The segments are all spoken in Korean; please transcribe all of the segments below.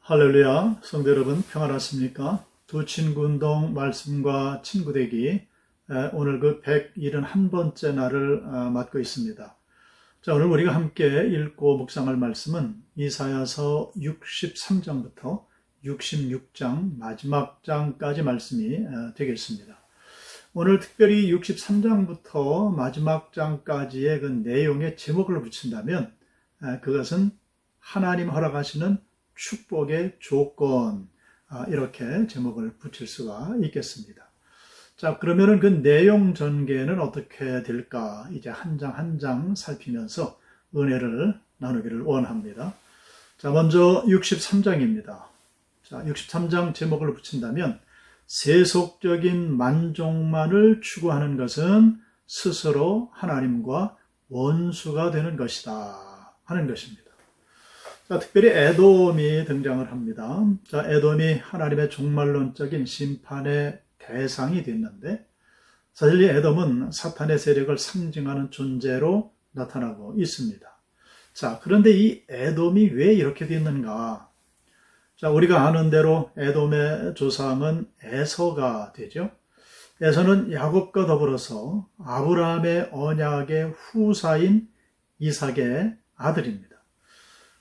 할렐루야, 성도 여러분 평안하십니까? 두 친구 운동 말씀과 친구 되기, 오늘 그 171번째 날을 맞고 있습니다. 자, 오늘 우리가 함께 읽고 묵상할 말씀은 이사야서 63장부터 66장 마지막 장까지 말씀이 되겠습니다. 오늘 특별히 63장부터 마지막 장까지의 그 내용의 제목을 붙인다면 그것은 하나님 허락하시는 축복의 조건, 이렇게 제목을 붙일 수가 있겠습니다. 자, 그러면은 그 내용 전개는 어떻게 될까? 이제 한 장 한 장 살피면서 은혜를 나누기를 원합니다. 자, 먼저 63장입니다. 자, 63장 제목을 붙인다면 세속적인 만족만을 추구하는 것은 스스로 하나님과 원수가 되는 것이다 하는 것입니다. 자, 특별히 에돔이 등장을 합니다. 자, 에돔이 하나님의 종말론적인 심판의 대상이 됐는데, 사실 이 에돔은 사탄의 세력을 상징하는 존재로 나타나고 있습니다. 자, 그런데 이 에돔이 왜 이렇게 됐는가? 자, 우리가 아는 대로 에돔의 조상은 에서가 되죠. 에서는 야곱과 더불어서 아브라함의 언약의 후사인 이삭의 아들입니다.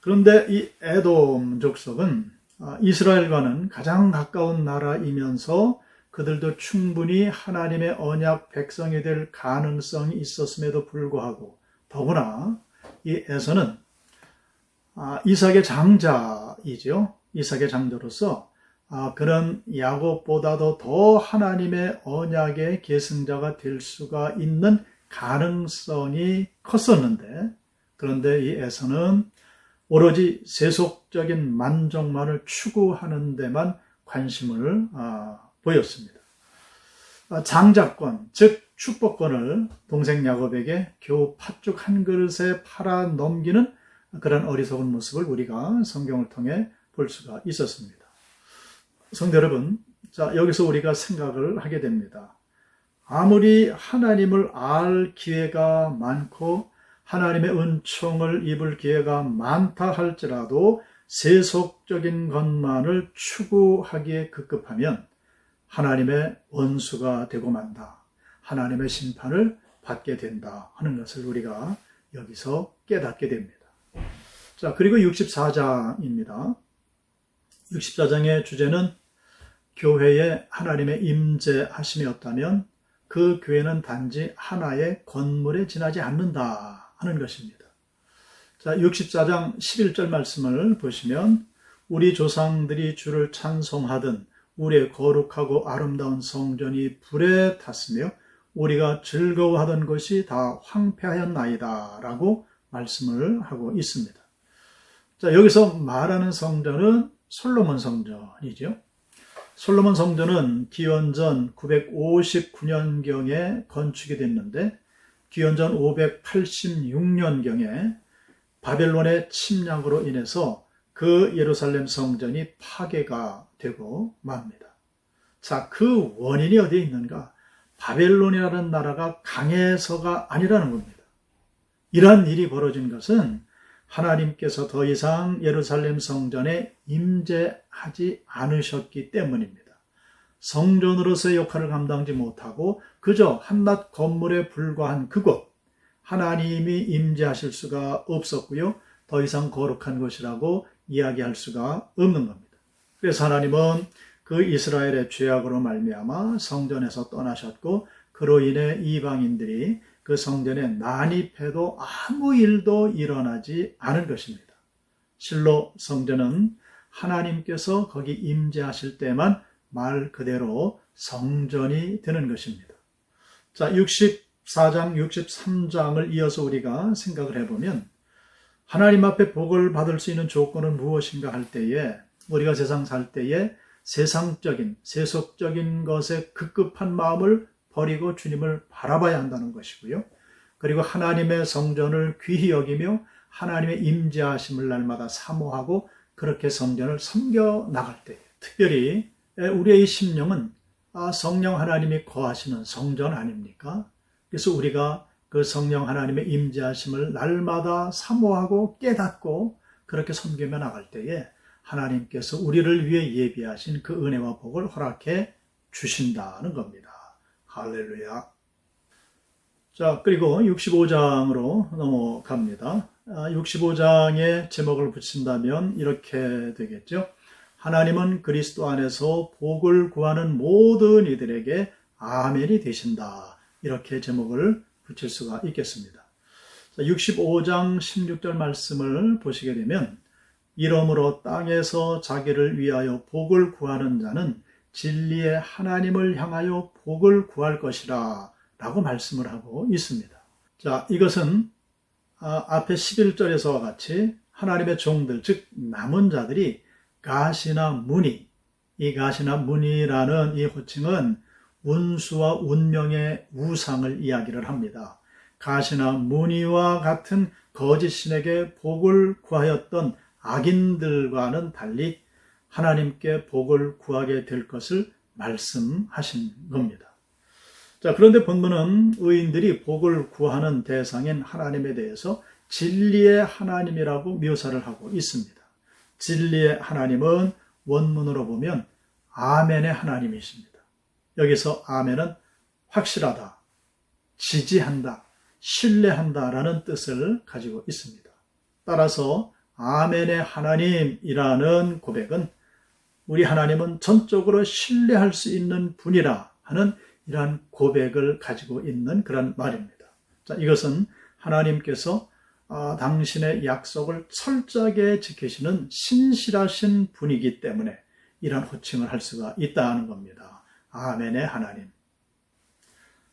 그런데 이 에돔 족속은 이스라엘과는 가장 가까운 나라이면서 그들도 충분히 하나님의 언약 백성이 될 가능성이 있었음에도 불구하고 더구나 이 에서는 이삭의 장자이죠. 이삭의 장자로서 그런 야곱보다도 더 하나님의 언약의 계승자가 될 수가 있는 가능성이 컸었는데, 그런데 이 에서는 오로지 세속적인 만족만을 추구하는 데만 관심을 보였습니다. 장자권, 즉 축복권을 동생 야곱에게 겨우 팥죽 한 그릇에 팔아 넘기는 그런 어리석은 모습을 우리가 성경을 통해 볼 수가 있었습니다. 성도 여러분, 자, 여기서 우리가 생각을 하게 됩니다. 아무리 하나님을 알 기회가 많고 하나님의 은총을 입을 기회가 많다 할지라도 세속적인 것만을 추구하기에 급급하면 하나님의 원수가 되고 만다. 하나님의 심판을 받게 된다 하는 것을 우리가 여기서 깨닫게 됩니다. 자, 그리고 64장입니다. 64장의 주제는 교회에 하나님의 임재하심이었다면 그 교회는 단지 하나의 건물에 지나지 않는다 하는 것입니다. 자, 64장 11절 말씀을 보시면 우리 조상들이 주를 찬송하던 우리의 거룩하고 아름다운 성전이 불에 탔으며 우리가 즐거워하던 것이 다 황폐하였나이다 라고 말씀을 하고 있습니다. 자, 여기서 말하는 성전은 솔로몬 성전이죠. 솔로몬 성전은 기원전 959년경에 건축이 됐는데 기원전 586년경에 바벨론의 침략으로 인해서 그 예루살렘 성전이 파괴가 되고 맙니다. 자, 그 원인이 어디에 있는가? 바벨론이라는 나라가 강해서가 아니라는 겁니다. 이러한 일이 벌어진 것은 하나님께서 더 이상 예루살렘 성전에 임재하지 않으셨기 때문입니다. 성전으로서의 역할을 감당하지 못하고 그저 한낱 건물에 불과한 그곳, 하나님이 임재하실 수가 없었고요. 더 이상 거룩한 것이라고 이야기할 수가 없는 겁니다. 그래서 하나님은 그 이스라엘의 죄악으로 말미암아 성전에서 떠나셨고 그로 인해 이방인들이 그 성전에 난입해도 아무 일도 일어나지 않은 것입니다. 실로 성전은 하나님께서 거기 임재하실 때만 말 그대로 성전이 되는 것입니다. 자, 64장, 63장을 이어서 우리가 생각을 해보면 하나님 앞에 복을 받을 수 있는 조건은 무엇인가 할 때에 우리가 세상 살 때에 세상적인, 세속적인 것에 급급한 마음을 버리고 주님을 바라봐야 한다는 것이고요. 그리고 하나님의 성전을 귀히 여기며 하나님의 임재하심을 날마다 사모하고 그렇게 성전을 섬겨 나갈 때, 특별히 우리의 심령은 성령 하나님이 거하시는 성전 아닙니까? 그래서 우리가 그 성령 하나님의 임재하심을 날마다 사모하고 깨닫고 그렇게 섬기며 나갈 때에 하나님께서 우리를 위해 예비하신 그 은혜와 복을 허락해 주신다는 겁니다. 할렐루야. 자, 그리고 65장으로 넘어갑니다. 65장의 제목을 붙인다면 이렇게 되겠죠. 하나님은 그리스도 안에서 복을 구하는 모든 이들에게 아멘이 되신다. 이렇게 제목을 붙일 수가 있겠습니다. 65장 16절 말씀을 보시게 되면 이러므로 땅에서 자기를 위하여 복을 구하는 자는 진리의 하나님을 향하여 복을 구할 것이라 라고 말씀을 하고 있습니다. 자, 이것은 앞에 11절에서와 같이 하나님의 종들, 즉 남은 자들이 가시나 무니, 이 가시나 무니라는 이 호칭은 운수와 운명의 우상을 이야기를 합니다. 가시나 무니와 같은 거짓 신에게 복을 구하였던 악인들과는 달리 하나님께 복을 구하게 될 것을 말씀하신 겁니다. 자, 그런데 본문은 의인들이 복을 구하는 대상인 하나님에 대해서 진리의 하나님이라고 묘사를 하고 있습니다. 진리의 하나님은 원문으로 보면 아멘의 하나님이십니다. 여기서 아멘은 확실하다, 지지한다, 신뢰한다라는 뜻을 가지고 있습니다. 따라서 아멘의 하나님이라는 고백은 우리 하나님은 전적으로 신뢰할 수 있는 분이라 하는 이러한 고백을 가지고 있는 그런 말입니다. 자, 이것은 하나님께서 당신의 약속을 철저하게 지키시는 신실하신 분이기 때문에 이런 호칭을 할 수가 있다는 겁니다. 아멘의 하나님.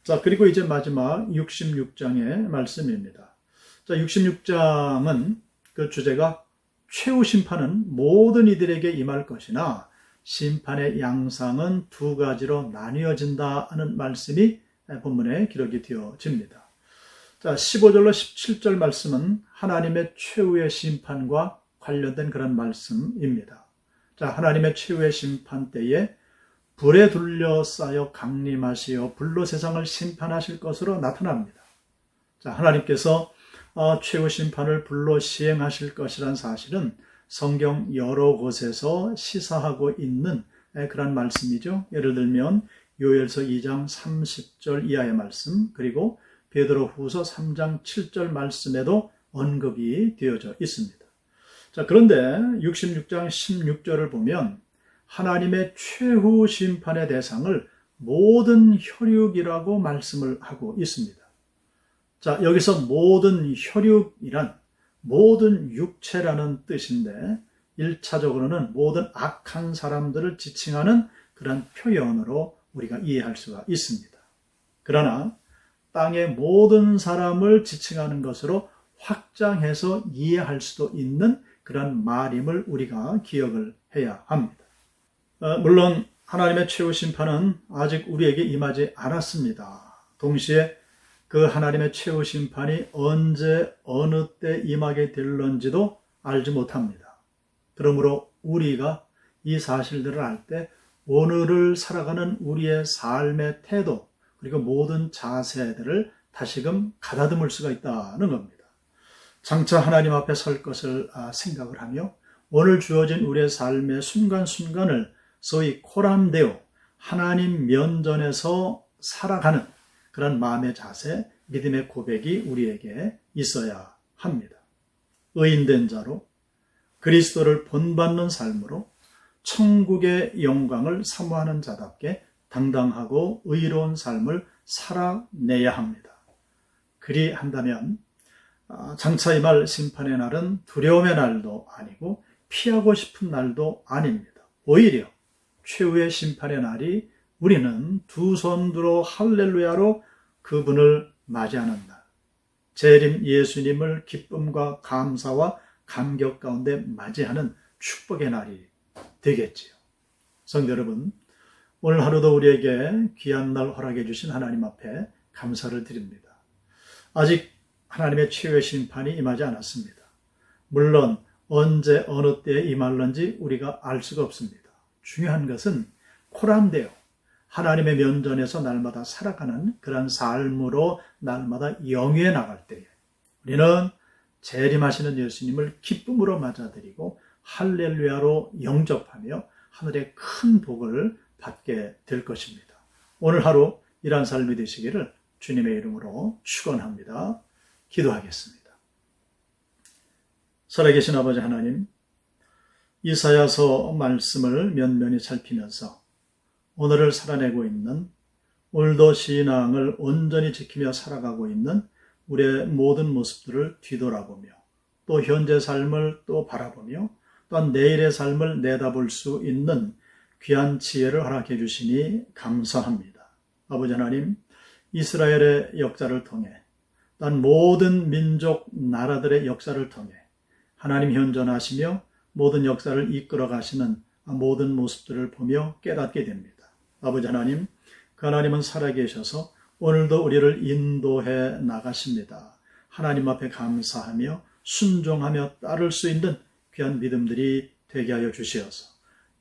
자, 그리고 이제 마지막 66장의 말씀입니다. 자, 66장은 그 주제가 최후 심판은 모든 이들에게 임할 것이나 심판의 양상은 두 가지로 나뉘어진다 하는 말씀이 본문에 기록이 되어집니다. 자, 15절로 17절 말씀은 하나님의 최후의 심판과 관련된 그런 말씀입니다. 자, 하나님의 최후의 심판 때에 불에 둘러싸여 강림하시어 불로 세상을 심판하실 것으로 나타납니다. 자, 하나님께서 최후 심판을 불로 시행하실 것이란 사실은 성경 여러 곳에서 시사하고 있는 그런 말씀이죠. 예를 들면 요엘서 2장 30절 이하의 말씀, 그리고 베드로후서 3장 7절 말씀에도 언급이 되어져 있습니다. 자, 그런데 66장 16절을 보면 하나님의 최후 심판의 대상을 모든 혈육이라고 말씀을 하고 있습니다. 자, 여기서 모든 혈육이란 모든 육체라는 뜻인데 1차적으로는 모든 악한 사람들을 지칭하는 그런 표현으로 우리가 이해할 수가 있습니다. 그러나 땅의 모든 사람을 지칭하는 것으로 확장해서 이해할 수도 있는 그런 말임을 우리가 기억을 해야 합니다. 물론 하나님의 최후 심판은 아직 우리에게 임하지 않았습니다. 동시에 그 하나님의 최후 심판이 언제 어느 때 임하게 될런지도 알지 못합니다. 그러므로 우리가 이 사실들을 알 때 오늘을 살아가는 우리의 삶의 태도 그리고 모든 자세들을 다시금 가다듬을 수가 있다는 겁니다. 장차 하나님 앞에 설 것을 생각을 하며 오늘 주어진 우리의 삶의 순간순간을 소위 코람데오 하나님 면전에서 살아가는 그런 마음의 자세, 믿음의 고백이 우리에게 있어야 합니다. 의인된 자로 그리스도를 본받는 삶으로 천국의 영광을 사모하는 자답게 당당하고 의로운 삶을 살아내야 합니다. 그리한다면 장차 임할 심판의 날은 두려움의 날도 아니고 피하고 싶은 날도 아닙니다. 오히려 최후의 심판의 날이 우리는 두 손 들어 할렐루야로 그분을 맞이하는 날, 재림 예수님을 기쁨과 감사와 감격 가운데 맞이하는 축복의 날이 되겠지요. 성도 여러분, 오늘 하루도 우리에게 귀한 날 허락해 주신 하나님 앞에 감사를 드립니다. 아직 하나님의 최후의 심판이 임하지 않았습니다. 물론 언제 어느 때에 임할런지 우리가 알 수가 없습니다. 중요한 것은 코람데오 하나님의 면전에서 날마다 살아가는 그런 삶으로 날마다 영위해 나갈 때에 우리는 재림하시는 예수님을 기쁨으로 맞아들이고 할렐루야로 영접하며 하늘의 큰 복을 받게 될 것입니다. 오늘 하루 이러한 삶이 되시기를 주님의 이름으로 축원합니다. 기도하겠습니다. 살아계신 아버지 하나님, 이사야서 말씀을 면면히 살피면서 오늘을 살아내고 있는, 오늘도 신앙을 온전히 지키며 살아가고 있는 우리의 모든 모습들을 뒤돌아보며 또 현재 삶을 또 바라보며 또한 내일의 삶을 내다볼 수 있는 귀한 지혜를 허락해 주시니 감사합니다. 아버지 하나님, 이스라엘의 역사를 통해 또한 모든 민족, 나라들의 역사를 통해 하나님 현존하시며 모든 역사를 이끌어 가시는 모든 모습들을 보며 깨닫게 됩니다. 아버지 하나님, 그 하나님은 살아계셔서 오늘도 우리를 인도해 나가십니다. 하나님 앞에 감사하며 순종하며 따를 수 있는 귀한 믿음들이 되게 하여 주시어서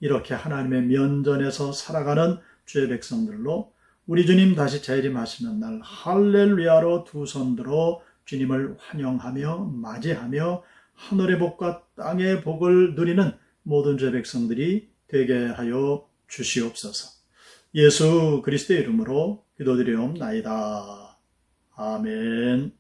이렇게 하나님의 면전에서 살아가는 주의 백성들로 우리 주님 다시 재림하시는 날 할렐루야로 두 손 들어 주님을 환영하며 맞이하며 하늘의 복과 땅의 복을 누리는 모든 주의 백성들이 되게 하여 주시옵소서. 예수 그리스도의 이름으로 기도드리옵나이다. 아멘.